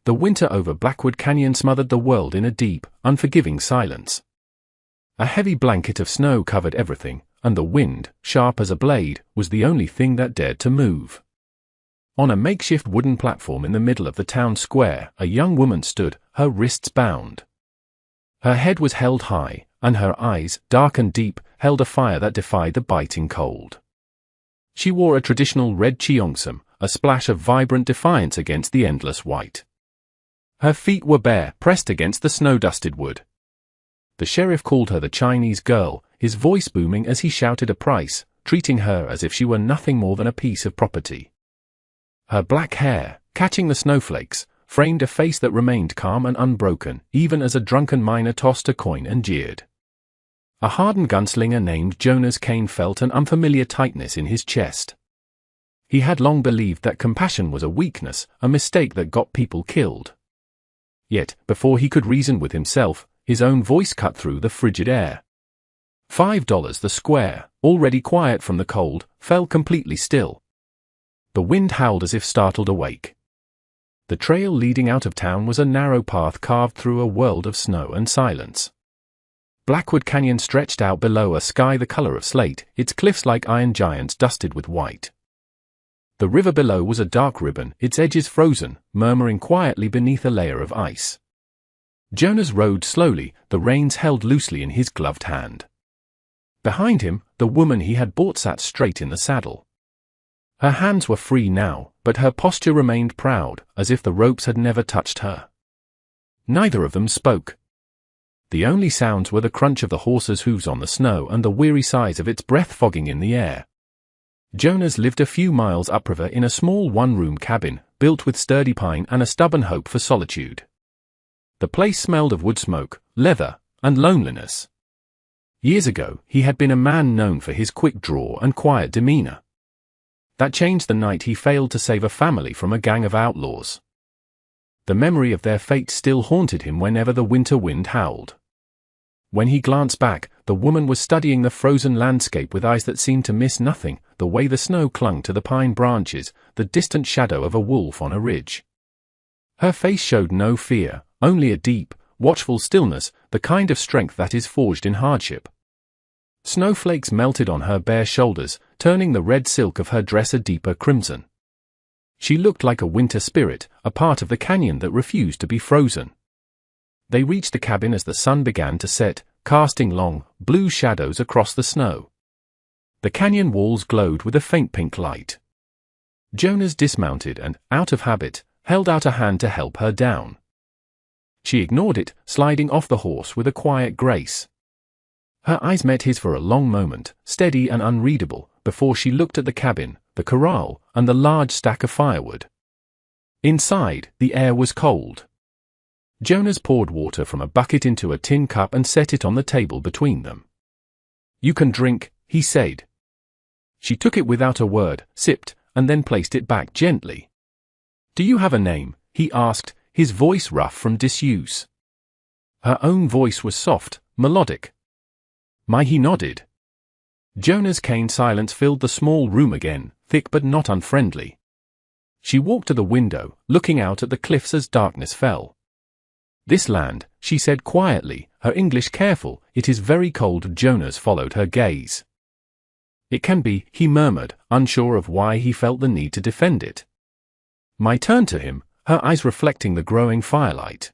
The winter over Blackwood Canyon smothered the world in a deep, unforgiving silence. A heavy blanket of snow covered everything, and the wind, sharp as a blade, was the only thing that dared to move. On a makeshift wooden platform in the middle of the town square, a young woman stood, her wrists bound. Her head was held high, and her eyes, dark and deep, held a fire that defied the biting cold. She wore a traditional red cheongsam, a splash of vibrant defiance against the endless white. Her feet were bare, pressed against the snow-dusted wood. The sheriff called her the Chinese girl, his voice booming as he shouted a price, treating her as if she were nothing more than a piece of property. Her black hair, catching the snowflakes, framed a face that remained calm and unbroken, even as a drunken miner tossed a coin and jeered. A hardened gunslinger named Jonas Kane felt an unfamiliar tightness in his chest. He had long believed that compassion was a weakness, a mistake that got people killed. Yet, before he could reason with himself, his own voice cut through the frigid air. $5 the square, already quiet from the cold, fell completely still. The wind howled as if startled awake. The trail leading out of town was a narrow path carved through a world of snow and silence. Blackwood Canyon stretched out below a sky the color of slate, its cliffs like iron giants dusted with white. The river below was a dark ribbon, its edges frozen, murmuring quietly beneath a layer of ice. Jonas rode slowly, the reins held loosely in his gloved hand. Behind him, the woman he had bought sat straight in the saddle. Her hands were free now, but her posture remained proud, as if the ropes had never touched her. Neither of them spoke. The only sounds were the crunch of the horse's hooves on the snow and the weary sighs of its breath fogging in the air. Jonas lived a few miles upriver in a small one-room cabin, built with sturdy pine and a stubborn hope for solitude. The place smelled of wood smoke, leather, and loneliness. Years ago, he had been a man known for his quick draw and quiet demeanor. That changed the night he failed to save a family from a gang of outlaws. The memory of their fate still haunted him whenever the winter wind howled. When he glanced back, the woman was studying the frozen landscape with eyes that seemed to miss nothing, the way the snow clung to the pine branches, the distant shadow of a wolf on a ridge. Her face showed no fear, only a deep, watchful stillness, the kind of strength that is forged in hardship. Snowflakes melted on her bare shoulders, turning the red silk of her dress a deeper crimson. She looked like a winter spirit, a part of the canyon that refused to be frozen. They reached the cabin as the sun began to set, casting long, blue shadows across the snow. The canyon walls glowed with a faint pink light. Jonas dismounted and, out of habit, held out a hand to help her down. She ignored it, sliding off the horse with a quiet grace. Her eyes met his for a long moment, steady and unreadable, before she looked at the cabin, the corral, and the large stack of firewood. Inside, the air was cold. Jonas poured water from a bucket into a tin cup and set it on the table between them. "You can drink," he said. She took it without a word, sipped, and then placed it back gently. "Do you have a name?" he asked, his voice rough from disuse. Her own voice was soft, melodic. He nodded. Jonas Kane's silence filled the small room again, thick but not unfriendly. She walked to the window, looking out at the cliffs as darkness fell. "This land," she said quietly, her English careful, "it is very cold." Jonas followed her gaze. "It can be," he murmured, unsure of why he felt the need to defend it. Mai turned to him, her eyes reflecting the growing firelight.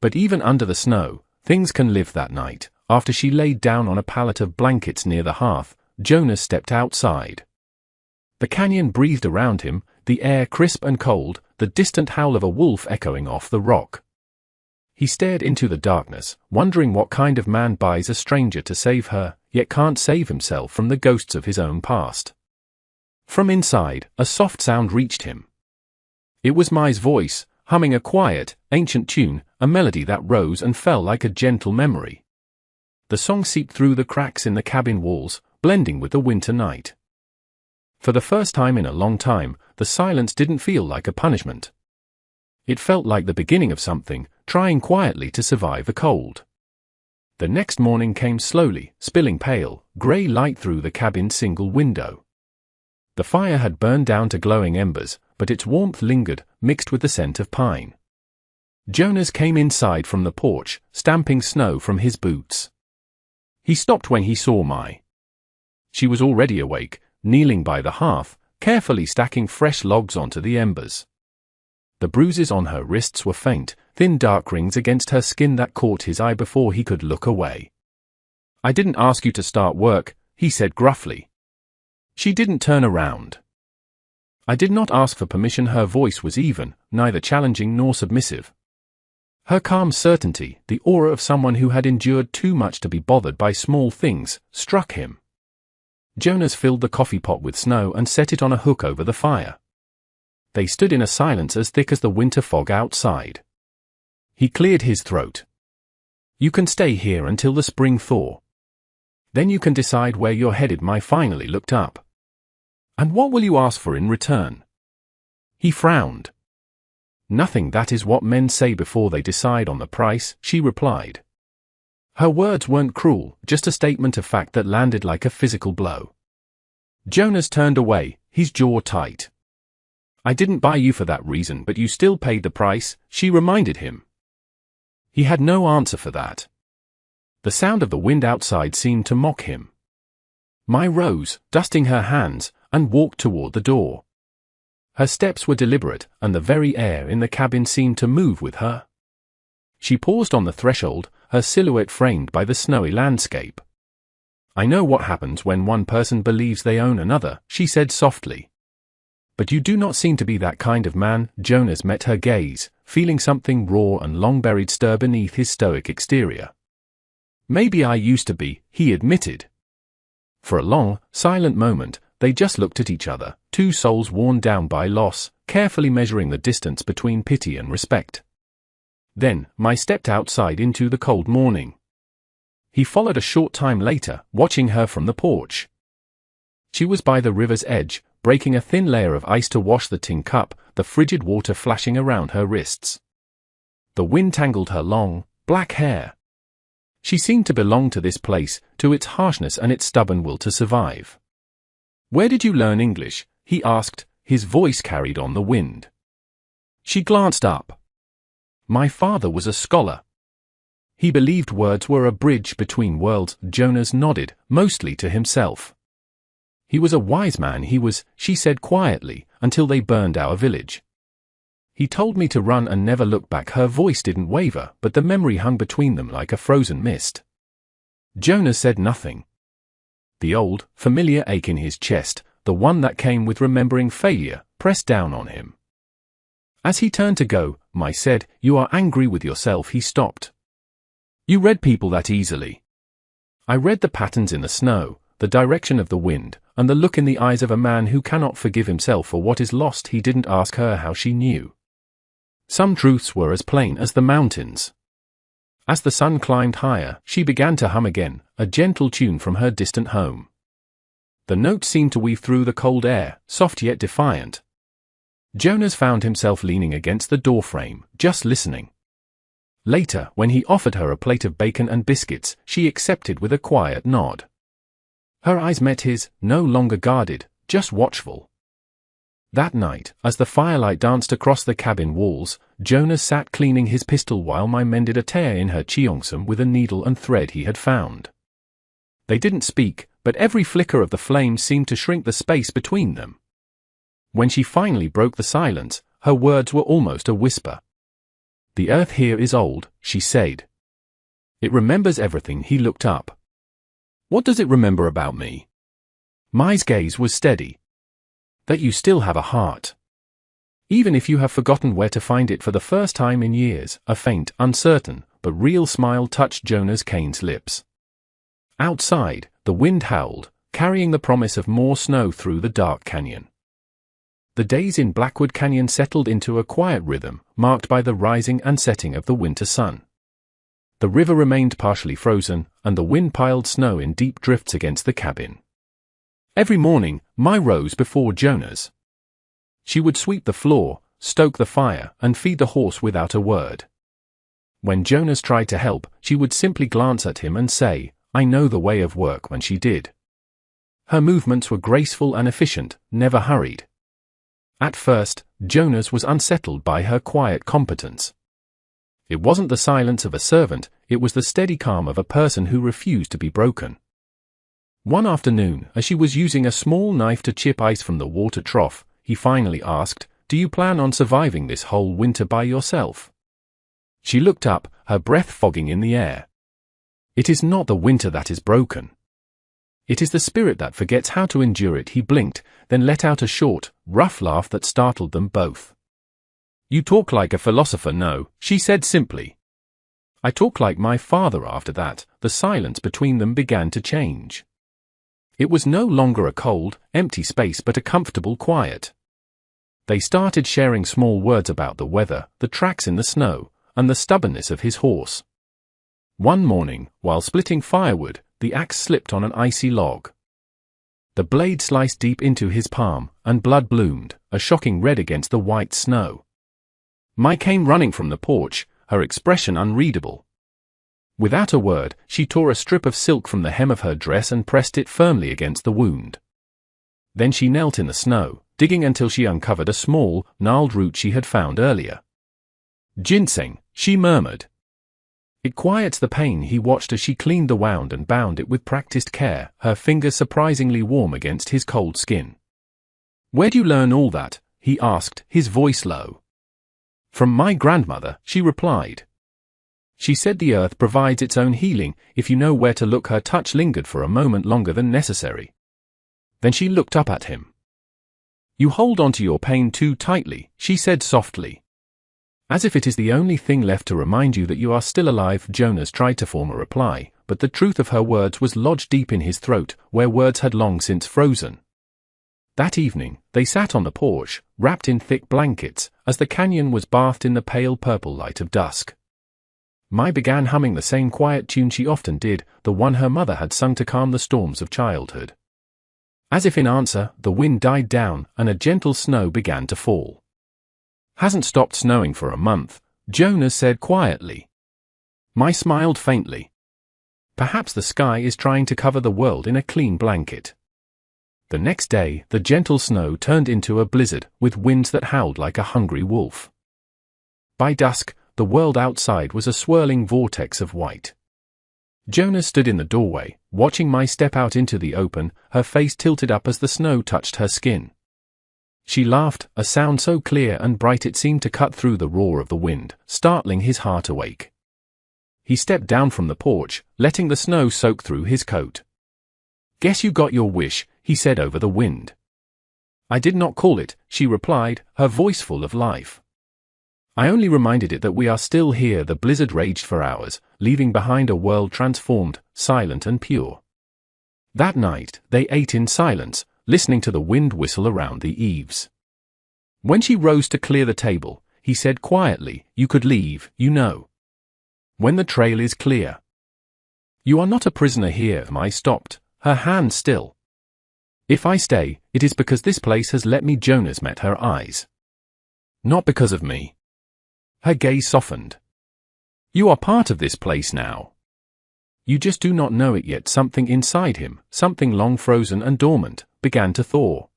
But even under the snow, things can live. That night, after she laid down on a pallet of blankets near the hearth, Jonas stepped outside. The canyon breathed around him, the air crisp and cold, the distant howl of a wolf echoing off the rock. He stared into the darkness, wondering what kind of man buys a stranger to save her, yet can't save himself from the ghosts of his own past. From inside, a soft sound reached him. It was Mai's voice, humming a quiet, ancient tune, a melody that rose and fell like a gentle memory. The song seeped through the cracks in the cabin walls, blending with the winter night. For the first time in a long time, the silence didn't feel like a punishment. It felt like the beginning of something, trying quietly to survive the cold. The next morning came slowly, spilling pale, grey light through the cabin's single window. The fire had burned down to glowing embers, but its warmth lingered, mixed with the scent of pine. Jonas came inside from the porch, stamping snow from his boots. He stopped when he saw Mai. She was already awake, kneeling by the hearth, carefully stacking fresh logs onto the embers. The bruises on her wrists were faint, thin dark rings against her skin that caught his eye before he could look away. "I didn't ask you to start work," he said gruffly. She didn't turn around. "I did not ask for permission." Her voice was even, neither challenging nor submissive. Her calm certainty, the aura of someone who had endured too much to be bothered by small things, struck him. Jonas filled the coffee pot with snow and set it on a hook over the fire. They stood in a silence as thick as the winter fog outside. He cleared his throat. "You can stay here until the spring thaw. Then you can decide where you're headed." Mai finally looked up. "And what will you ask for in return?" He frowned. "Nothing. That is what men say before they decide on the price," she replied. Her words weren't cruel, just a statement of fact that landed like a physical blow. Jonas turned away, his jaw tight. "I didn't buy you for that reason, but you still paid the price," she reminded him. He had no answer for that. The sound of the wind outside seemed to mock him. Mai rose, dusting her hands, and walked toward the door. Her steps were deliberate, and the very air in the cabin seemed to move with her. She paused on the threshold, her silhouette framed by the snowy landscape. "I know what happens when one person believes they own another," she said softly. "But you do not seem to be that kind of man." Jonas met her gaze, feeling something raw and long-buried stir beneath his stoic exterior. "Maybe I used to be," he admitted. For a long, silent moment, they just looked at each other, two souls worn down by loss, carefully measuring the distance between pity and respect. Then, Mai stepped outside into the cold morning. He followed a short time later, watching her from the porch. She was by the river's edge, breaking a thin layer of ice to wash the tin cup, the frigid water flashing around her wrists. The wind tangled her long, black hair. She seemed to belong to this place, to its harshness and its stubborn will to survive. "Where did you learn English?" he asked, his voice carried on the wind. She glanced up. "My father was a scholar. He believed words were a bridge between worlds." Jonas nodded, mostly to himself. "He was a wise man, she said quietly, "until they burned our village. He told me to run and never look back." Her voice didn't waver, but the memory hung between them like a frozen mist. Jonas said nothing. The old, familiar ache in his chest, the one that came with remembering failure, pressed down on him. As he turned to go, Mai said, "You are angry with yourself." He stopped. "You read people that easily." "I read the patterns in the snow, the direction of the wind, and the look in the eyes of a man who cannot forgive himself for what is lost." He didn't ask her how she knew. Some truths were as plain as the mountains. As the sun climbed higher, she began to hum again, a gentle tune from her distant home. The notes seemed to weave through the cold air, soft yet defiant. Jonas found himself leaning against the doorframe, just listening. Later, when he offered her a plate of bacon and biscuits, she accepted with a quiet nod. Her eyes met his, no longer guarded, just watchful. That night, as the firelight danced across the cabin walls, Jonas sat cleaning his pistol while Mai mended a tear in her cheongsam with a needle and thread he had found. They didn't speak, but every flicker of the flame seemed to shrink the space between them. When she finally broke the silence, her words were almost a whisper. "The earth here is old," she said. "It remembers everything." He looked up. "What does it remember about me?" Mai's gaze was steady. "That you still have a heart. Even if you have forgotten where to find it." For the first time in years, a faint, uncertain, but real smile touched Jonas Kane's lips. Outside, the wind howled, carrying the promise of more snow through the dark canyon. The days in Blackwood Canyon settled into a quiet rhythm, marked by the rising and setting of the winter sun. The river remained partially frozen, and the wind piled snow in deep drifts against the cabin. Every morning, Mai rose before Jonas. She would sweep the floor, stoke the fire, and feed the horse without a word. When Jonas tried to help, she would simply glance at him and say, "I know the way of work." When she did, her movements were graceful and efficient, never hurried. At first, Jonas was unsettled by her quiet competence. It wasn't the silence of a servant, it was the steady calm of a person who refused to be broken. One afternoon, as she was using a small knife to chip ice from the water trough, he finally asked, "Do you plan on surviving this whole winter by yourself?" She looked up, her breath fogging in the air. "It is not the winter that is broken. It is the spirit that forgets how to endure it." He blinked, then let out a short, rough laugh that startled them both. "You talk like a philosopher." "No," she said simply. "I talk like my father." After that, the silence between them began to change. It was no longer a cold, empty space but a comfortable quiet. They started sharing small words about the weather, the tracks in the snow, and the stubbornness of his horse. One morning, while splitting firewood, the axe slipped on an icy log. The blade sliced deep into his palm, and blood bloomed, a shocking red against the white snow. Mai came running from the porch, her expression unreadable. Without a word, she tore a strip of silk from the hem of her dress and pressed it firmly against the wound. Then she knelt in the snow, digging until she uncovered a small, gnarled root she had found earlier. "Ginseng," she murmured. "It quiets the pain." He watched as she cleaned the wound and bound it with practiced care, her fingers surprisingly warm against his cold skin. "Where'd you learn all that?" he asked, his voice low. "From my grandmother," she replied. "She said the earth provides its own healing, if you know where to look." Her touch lingered for a moment longer than necessary. Then she looked up at him. "You hold on to your pain too tightly," she said softly. "As if it is the only thing left to remind you that you are still alive." Jonas tried to form a reply, but the truth of her words was lodged deep in his throat, where words had long since frozen. That evening, they sat on the porch, wrapped in thick blankets, as the canyon was bathed in the pale purple light of dusk. Mai began humming the same quiet tune she often did, the one her mother had sung to calm the storms of childhood. As if in answer, the wind died down, and a gentle snow began to fall. "Hasn't stopped snowing for a month," Jonas said quietly. Mai smiled faintly. "Perhaps the sky is trying to cover the world in a clean blanket." The next day, the gentle snow turned into a blizzard, with winds that howled like a hungry wolf. By dusk, the world outside was a swirling vortex of white. Jonas stood in the doorway, watching Mai step out into the open, her face tilted up as the snow touched her skin. She laughed, a sound so clear and bright it seemed to cut through the roar of the wind, startling his heart awake. He stepped down from the porch, letting the snow soak through his coat. "Guess you got your wish," he said over the wind. "I did not call it," she replied, her voice full of life. "I only reminded it that we are still here." The blizzard raged for hours, leaving behind a world transformed, silent and pure. That night, they ate in silence, listening to the wind whistle around the eaves. When she rose to clear the table, he said quietly, "You could leave, you know. When the trail is clear. You are not a prisoner here." Mai stopped, her hand still. "If I stay, it is because this place has let me." Jonas met her eyes. "Not because of me." Her gaze softened. "You are part of this place now. You just do not know it yet." Something inside him, something long frozen and dormant, began to thaw.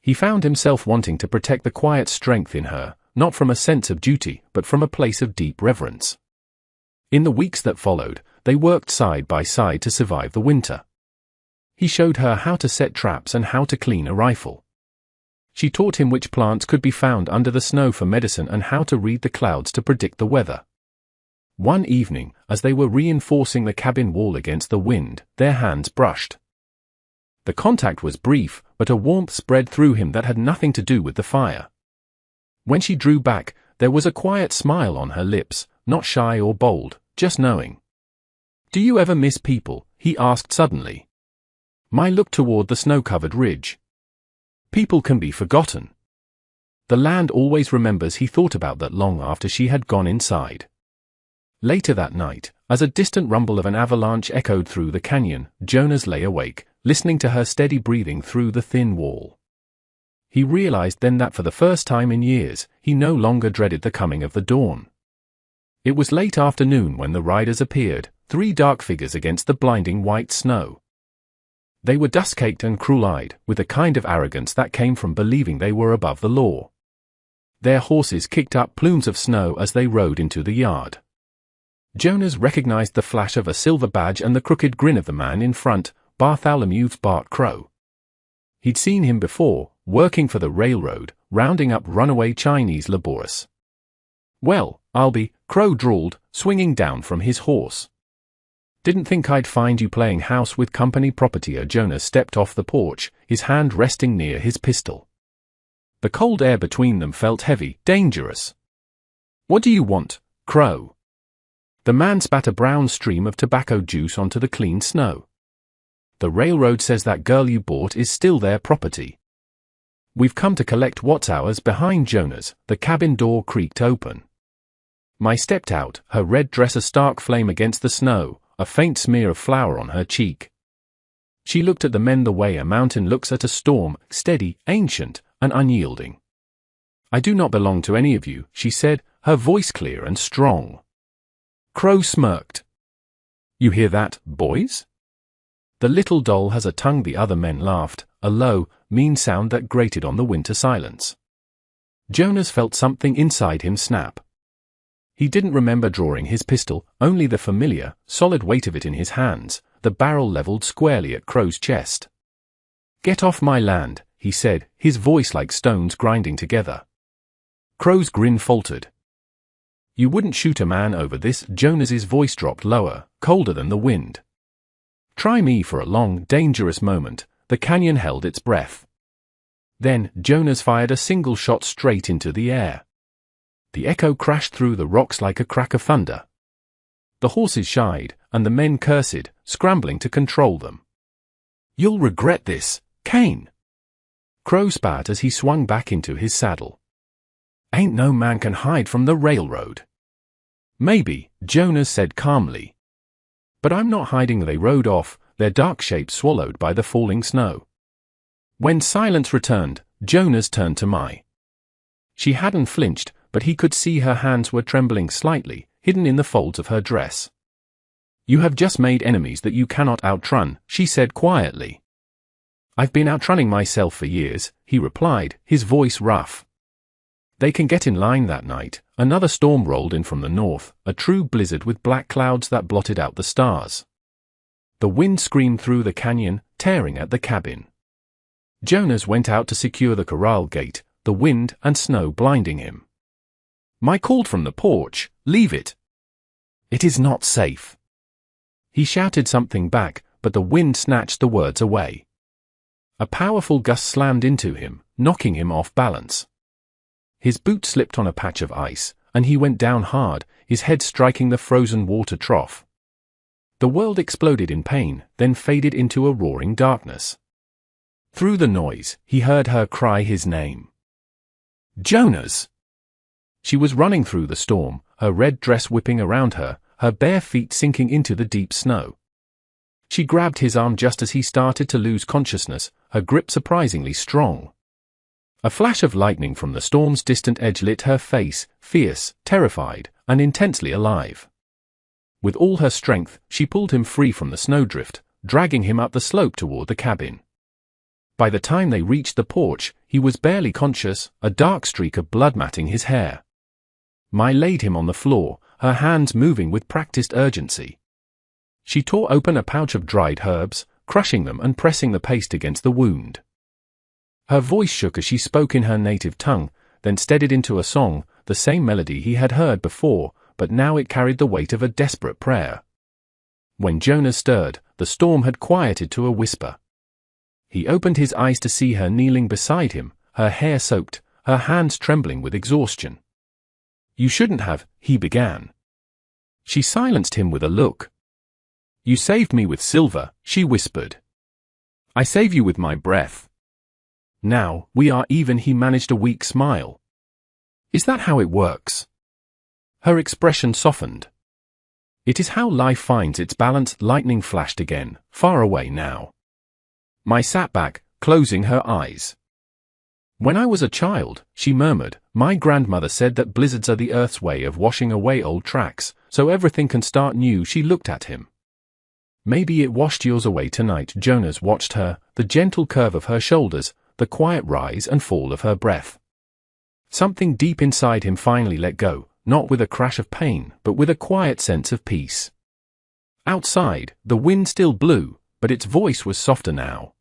He found himself wanting to protect the quiet strength in her, not from a sense of duty, but from a place of deep reverence. In the weeks that followed, they worked side by side to survive the winter. He showed her how to set traps and how to clean a rifle. She taught him which plants could be found under the snow for medicine and how to read the clouds to predict the weather. One evening, as they were reinforcing the cabin wall against the wind, their hands brushed. The contact was brief, but a warmth spread through him that had nothing to do with the fire. When she drew back, there was a quiet smile on her lips, not shy or bold, just knowing. "Do you ever miss people?" he asked suddenly. Mai looked toward the snow-covered ridge. "People can be forgotten. The land always remembers." He thought about that long after she had gone inside. Later that night, as a distant rumble of an avalanche echoed through the canyon, Jonas lay awake, listening to her steady breathing through the thin wall. He realized then that for the first time in years, he no longer dreaded the coming of the dawn. It was late afternoon when the riders appeared, 3 dark figures against the blinding white snow. They were dust-caked and cruel-eyed, with a kind of arrogance that came from believing they were above the law. Their horses kicked up plumes of snow as they rode into the yard. Jonas recognized the flash of a silver badge and the crooked grin of the man in front, Bartholomew Bart Crow. He'd seen him before, working for the railroad, rounding up runaway Chinese laborers. "Well, I'll be," Crow drawled, swinging down from his horse. "Didn't think I'd find you playing house with company property." Jonas stepped off the porch, his hand resting near his pistol. The cold air between them felt heavy, dangerous. "What do you want, Crow?" The man spat a brown stream of tobacco juice onto the clean snow. "The railroad says that girl you bought is still their property. We've come to collect what's ours." Behind Jonas, the cabin door creaked open. Mai stepped out, her red dress a stark flame against the snow, a faint smear of flour on her cheek. She looked at the men the way a mountain looks at a storm, steady, ancient, and unyielding. "I do not belong to any of you," she said, her voice clear and strong. Crow smirked. "You hear that, boys? The little doll has a tongue." The other men laughed, a low, mean sound that grated on the winter silence. Jonas felt something inside him snap. He didn't remember drawing his pistol, only the familiar, solid weight of it in his hands, the barrel leveled squarely at Crow's chest. "Get off my land," he said, his voice like stones grinding together. Crow's grin faltered. "You wouldn't shoot a man over this." Jonas's voice dropped lower, colder than the wind. "Try me." For a long, dangerous moment, the canyon held its breath. Then, Jonas fired a single shot straight into the air. The echo crashed through the rocks like a crack of thunder. The horses shied, and the men cursed, scrambling to control them. "You'll regret this, Kane." Crow spat as he swung back into his saddle. "Ain't no man can hide from the railroad." "Maybe," Jonas said calmly. "But I'm not hiding." They rode off, their dark shapes swallowed by the falling snow. When silence returned, Jonas turned to Mai. She hadn't flinched, but he could see her hands were trembling slightly, hidden in the folds of her dress. "You have just made enemies that you cannot outrun," she said quietly. "I've been outrunning myself for years," he replied, his voice rough. They can get in line. That night, another storm rolled in from the north, a true blizzard with black clouds that blotted out the stars. The wind screamed through the canyon, tearing at the cabin. Jonas went out to secure the corral gate, the wind and snow blinding him. Mai called from the porch, "Leave it. It is not safe." He shouted something back, but the wind snatched the words away. A powerful gust slammed into him, knocking him off balance. His boot slipped on a patch of ice, and he went down hard, his head striking the frozen water trough. The world exploded in pain, then faded into a roaring darkness. Through the noise, he heard her cry his name. "Jonas!" She was running through the storm, her red dress whipping around her, her bare feet sinking into the deep snow. She grabbed his arm just as he started to lose consciousness, her grip surprisingly strong. A flash of lightning from the storm's distant edge lit her face, fierce, terrified, and intensely alive. With all her strength, she pulled him free from the snowdrift, dragging him up the slope toward the cabin. By the time they reached the porch, he was barely conscious, a dark streak of blood matting his hair. Mai laid him on the floor, her hands moving with practiced urgency. She tore open a pouch of dried herbs, crushing them and pressing the paste against the wound. Her voice shook as she spoke in her native tongue, then steadied into a song, the same melody he had heard before, but now it carried the weight of a desperate prayer. When Jonas stirred, the storm had quieted to a whisper. He opened his eyes to see her kneeling beside him, her hair soaked, her hands trembling with exhaustion. "You shouldn't have," he began. She silenced him with a look. "You saved me with silver," she whispered. "I save you with my breath. Now, we are even." He managed a weak smile. "Is that how it works?" Her expression softened. "It is how life finds its balance." Lightning flashed again, far away now. Mai sat back, closing her eyes. "When I was a child," she murmured, "my grandmother said that blizzards are the earth's way of washing away old tracks, so everything can start new." She looked at him. "Maybe it washed yours away tonight." Jonas watched her, the gentle curve of her shoulders, the quiet rise and fall of her breath. Something deep inside him finally let go, not with a crash of pain, but with a quiet sense of peace. Outside, the wind still blew, but its voice was softer now.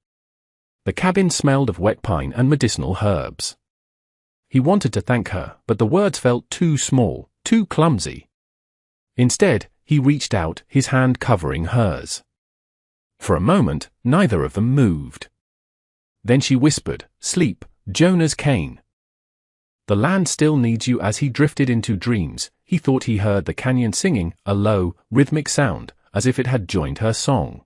The cabin smelled of wet pine and medicinal herbs. He wanted to thank her, but the words felt too small, too clumsy. Instead, he reached out, his hand covering hers. For a moment, neither of them moved. Then she whispered, "Sleep, Jonas Kane." The land still needs you. As he drifted into dreams, he thought he heard the canyon singing, a low, rhythmic sound, as if it had joined her song.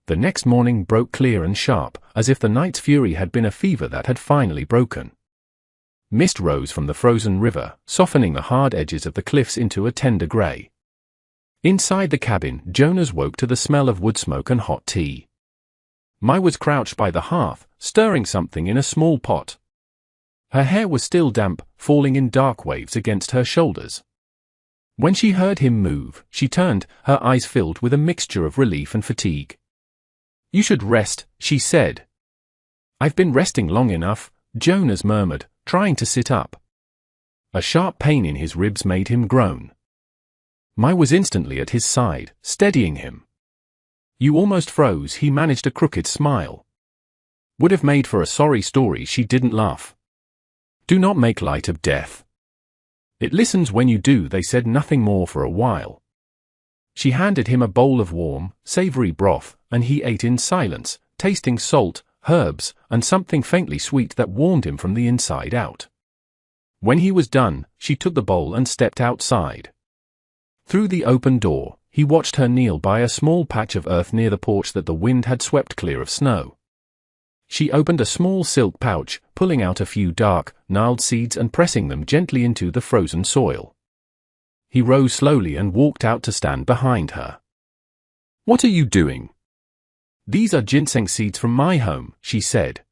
The next morning broke clear and sharp, as if the night's fury had been a fever that had finally broken. Mist rose from the frozen river, softening the hard edges of the cliffs into a tender gray. Inside the cabin, Jonas woke to the smell of wood smoke and hot tea. Mai was crouched by the hearth, stirring something in a small pot. Her hair was still damp, falling in dark waves against her shoulders. When she heard him move, she turned, her eyes filled with a mixture of relief and fatigue. "You should rest," she said. "I've been resting long enough," Jonas murmured, trying to sit up. A sharp pain in his ribs made him groan. Mai was instantly at his side, steadying him. "You almost froze." He managed a crooked smile. Would have made for a sorry story. She didn't laugh. "Do not make light of death. It listens when you do." They said nothing more for a while. She handed him a bowl of warm, savory broth, and he ate in silence, tasting salt, herbs, and something faintly sweet that warmed him from the inside out. When he was done, she took the bowl and stepped outside. Through the open door, he watched her kneel by a small patch of earth near the porch that the wind had swept clear of snow. She opened a small silk pouch, pulling out a few dark, gnarled seeds and pressing them gently into the frozen soil. He rose slowly and walked out to stand behind her. "What are you doing?" "These are ginseng seeds from my home," she said.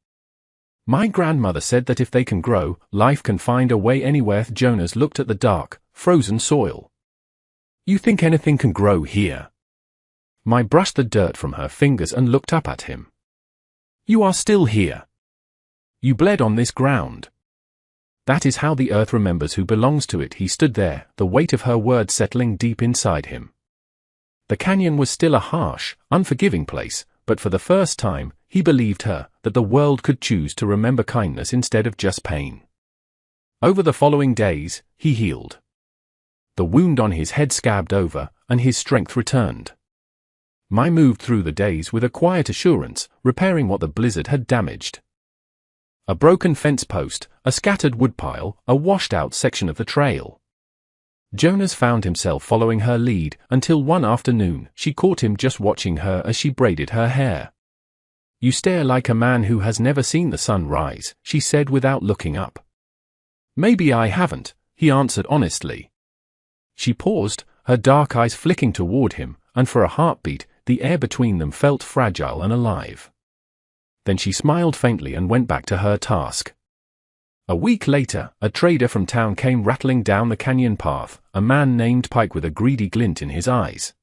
"My grandmother said that if they can grow, life can find a way anywhere." Jonas looked at the dark, frozen soil. "You think anything can grow here?" Mai brushed the dirt from her fingers and looked up at him. "You are still here. You bled on this ground. That is how the earth remembers who belongs to it." He stood there, the weight of her words settling deep inside him. The canyon was still a harsh, unforgiving place, but for the first time, he believed her, that the world could choose to remember kindness instead of just pain. Over the following days, he healed. The wound on his head scabbed over, and his strength returned. Mai moved through the days with a quiet assurance, repairing what the blizzard had damaged. A broken fence post, a scattered woodpile, a washed-out section of the trail. Jonas found himself following her lead, until one afternoon, she caught him just watching her as she braided her hair. "You stare like a man who has never seen the sun rise," she said without looking up. "Maybe I haven't," he answered honestly. She paused, her dark eyes flicking toward him, and for a heartbeat, the air between them felt fragile and alive. Then she smiled faintly and went back to her task. A week later, a trader from town came rattling down the canyon path, a man named Pike with a greedy glint in his eyes.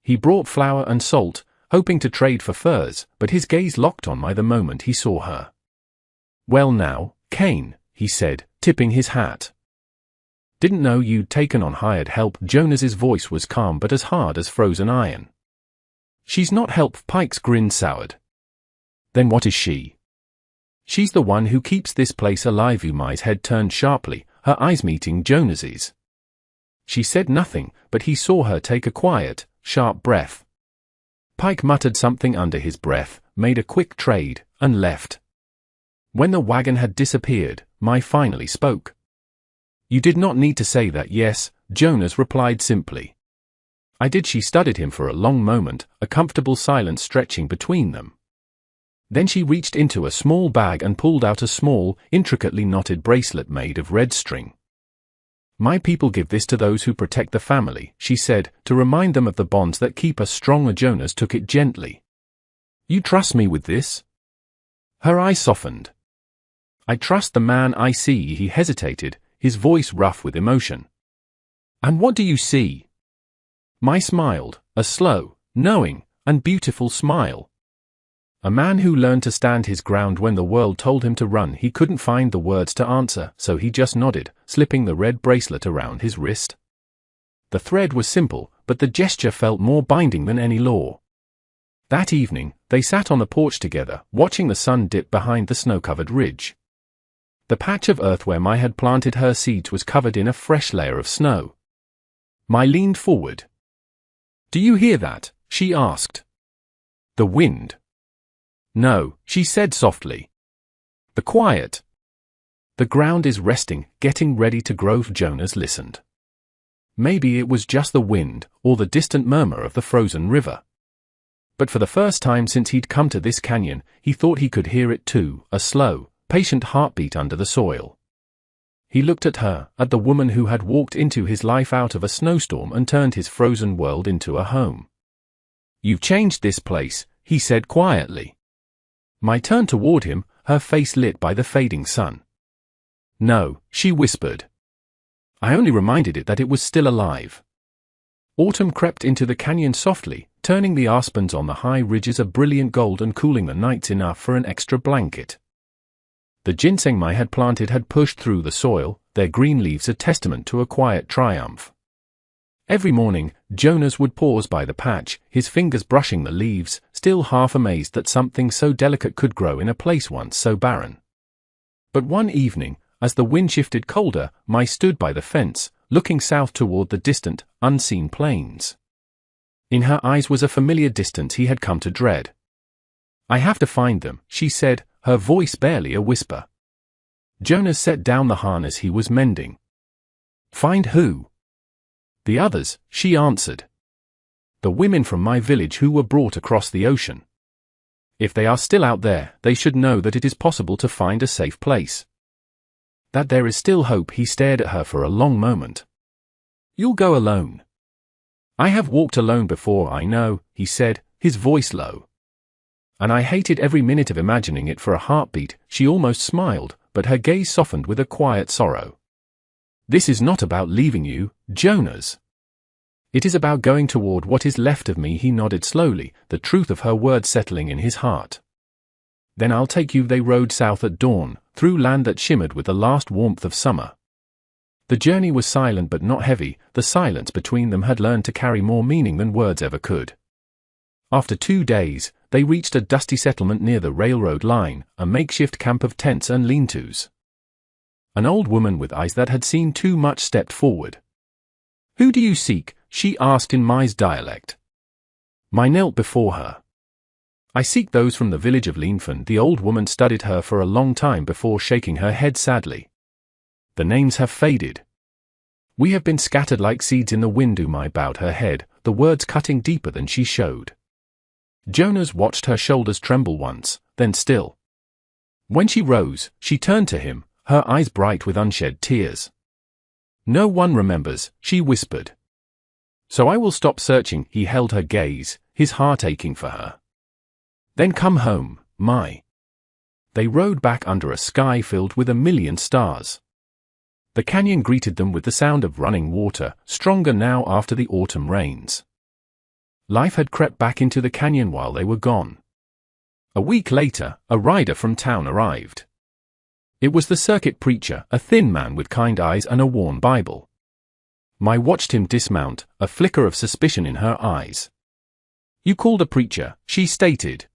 He brought flour and salt, hoping to trade for furs, but his gaze locked on Mai the moment he saw her. "Well now, Kane," he said, tipping his hat. "Didn't know you'd taken on hired help." Jonas's voice was calm but as hard as frozen iron. "She's not help." Pike's grin soured. "Then what is she?" "She's the one who keeps this place alive." Mai's head turned sharply, her eyes meeting Jonas's. She said nothing, but he saw her take a quiet, sharp breath. Pike muttered something under his breath, made a quick trade, and left. When the wagon had disappeared, Mai finally spoke. "You did not need to say that." "Yes," Jonas replied simply. "I did." She studied him for a long moment, a comfortable silence stretching between them. Then she reached into a small bag and pulled out a small, intricately knotted bracelet made of red string. "My people give this to those who protect the family," she said, "to remind them of the bonds that keep us strong." Jonas took it gently. "You trust me with this?" Her eyes softened. "I trust the man I see." He hesitated, his voice rough with emotion. "And what do you see?" Mai smiled, a slow, knowing, and beautiful smile. A man who learned to stand his ground when the world told him to run. He couldn't find the words to answer, so he just nodded, slipping the red bracelet around his wrist. The thread was simple, but the gesture felt more binding than any law. That evening, they sat on the porch together, watching the sun dip behind the snow-covered ridge. The patch of earth where Mai had planted her seeds was covered in a fresh layer of snow. Mai leaned forward. "Do you hear that?" she asked. "The wind." "No," she said softly. "The quiet." "The ground is resting, getting ready to grow." Jonas listened. Maybe it was just the wind, or the distant murmur of the frozen river. But for the first time since he'd come to this canyon, he thought he could hear it too, a slow, patient heartbeat under the soil. He looked at her, at the woman who had walked into his life out of a snowstorm and turned his frozen world into a home. "You've changed this place," he said quietly. Mai turned toward him, her face lit by the fading sun. "No," she whispered. "I only reminded it that it was still alive." Autumn crept into the canyon softly, turning the aspens on the high ridges a brilliant gold and cooling the nights enough for an extra blanket. The ginseng Mai had planted had pushed through the soil, their green leaves a testament to a quiet triumph. Every morning, Jonas would pause by the patch, his fingers brushing the leaves, still half amazed that something so delicate could grow in a place once so barren. But one evening, as the wind shifted colder, Mai stood by the fence, looking south toward the distant, unseen plains. In her eyes was a familiar distance he had come to dread. "I have to find them," she said, her voice barely a whisper. Jonas set down the harness he was mending. "Find who?" "The others," she answered. "The women from my village who were brought across the ocean. If they are still out there, they should know that it is possible to find a safe place. That there is still hope." He stared at her for a long moment. "You'll go alone." "I have walked alone before, I know," he said, his voice low. "And I hated every minute of imagining it for a heartbeat." She almost smiled, but her gaze softened with a quiet sorrow. "This is not about leaving you, Jonas. It is about going toward what is left of me." He nodded slowly, the truth of her words settling in his heart. "Then I'll take you." They rode south at dawn, through land that shimmered with the last warmth of summer. The journey was silent but not heavy. The silence between them had learned to carry more meaning than words ever could. After 2 days, they reached a dusty settlement near the railroad line, a makeshift camp of tents and lean-tos. An old woman with eyes that had seen too much stepped forward. "Who do you seek?" she asked in Mai's dialect. Mai knelt before her. "I seek those from the village of Linfen." The old woman studied her for a long time before shaking her head sadly. "The names have faded. We have been scattered like seeds in the wind." Mai bowed her head, the words cutting deeper than she showed. Jonas watched her shoulders tremble once, then still. When she rose, she turned to him, her eyes bright with unshed tears. "No one remembers," she whispered. "So I will stop searching." He held her gaze, his heart aching for her. "Then come home, Mai." They rode back under a sky filled with a million stars. The canyon greeted them with the sound of running water, stronger now after the autumn rains. Life had crept back into the canyon while they were gone. A week later, a rider from town arrived. It was the circuit preacher, a thin man with kind eyes and a worn Bible. Mai watched him dismount, a flicker of suspicion in her eyes. "You called a preacher," she stated.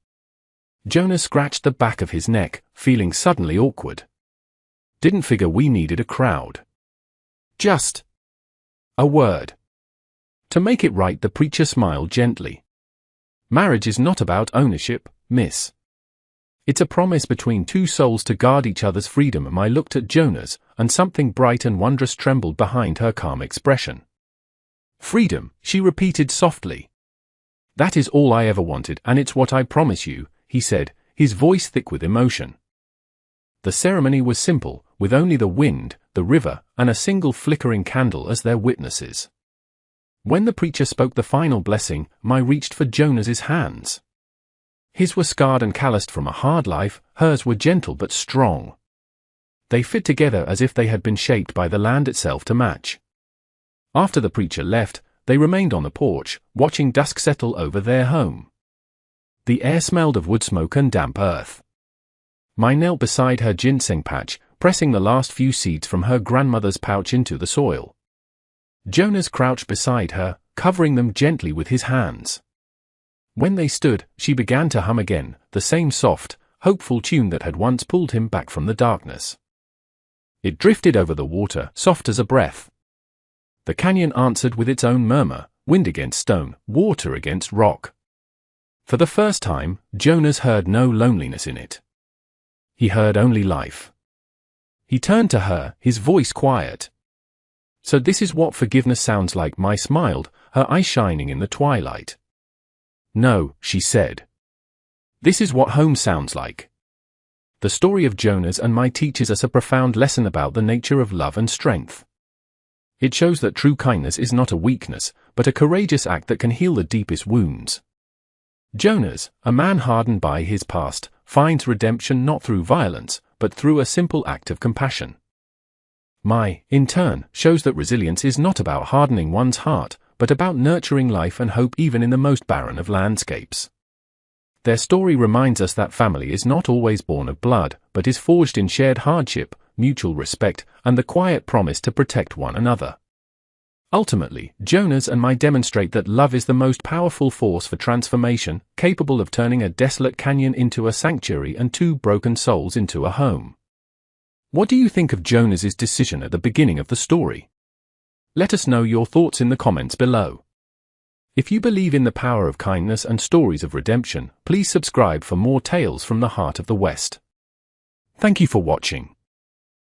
Jonas scratched the back of his neck, feeling suddenly awkward. "Didn't figure we needed a crowd. Just a word." To make it right, the preacher smiled gently. "Marriage is not about ownership, miss. It's a promise between two souls to guard each other's freedom." Mai looked at Jonas, and something bright and wondrous trembled behind her calm expression. "Freedom," she repeated softly. "That is all I ever wanted, and it's what I promise you," he said, his voice thick with emotion. The ceremony was simple, with only the wind, the river, and a single flickering candle as their witnesses. When the preacher spoke the final blessing, Mai reached for Jonas's hands. His were scarred and calloused from a hard life, hers were gentle but strong. They fit together as if they had been shaped by the land itself to match. After the preacher left, they remained on the porch, watching dusk settle over their home. The air smelled of wood smoke and damp earth. Mai knelt beside her ginseng patch, pressing the last few seeds from her grandmother's pouch into the soil. Jonas crouched beside her, covering them gently with his hands. When they stood, she began to hum again, the same soft, hopeful tune that had once pulled him back from the darkness. It drifted over the water, soft as a breath. The canyon answered with its own murmur, wind against stone, water against rock. For the first time, Jonas heard no loneliness in it. He heard only life. He turned to her, his voice quiet. "So this is what forgiveness sounds like." Mai smiled, her eyes shining in the twilight. "No," she said. "This is what home sounds like." The story of Jonas and Mai teaches us a profound lesson about the nature of love and strength. It shows that true kindness is not a weakness, but a courageous act that can heal the deepest wounds. Jonas, a man hardened by his past, finds redemption not through violence, but through a simple act of compassion. Mai, in turn, shows that resilience is not about hardening one's heart, but about nurturing life and hope even in the most barren of landscapes. Their story reminds us that family is not always born of blood, but is forged in shared hardship, mutual respect, and the quiet promise to protect one another. Ultimately, Jonas and Mai demonstrate that love is the most powerful force for transformation, capable of turning a desolate canyon into a sanctuary and two broken souls into a home. What do you think of Jonas's decision at the beginning of the story? Let us know your thoughts in the comments below. If you believe in the power of kindness and stories of redemption, please subscribe for more tales from the heart of the West. Thank you for watching.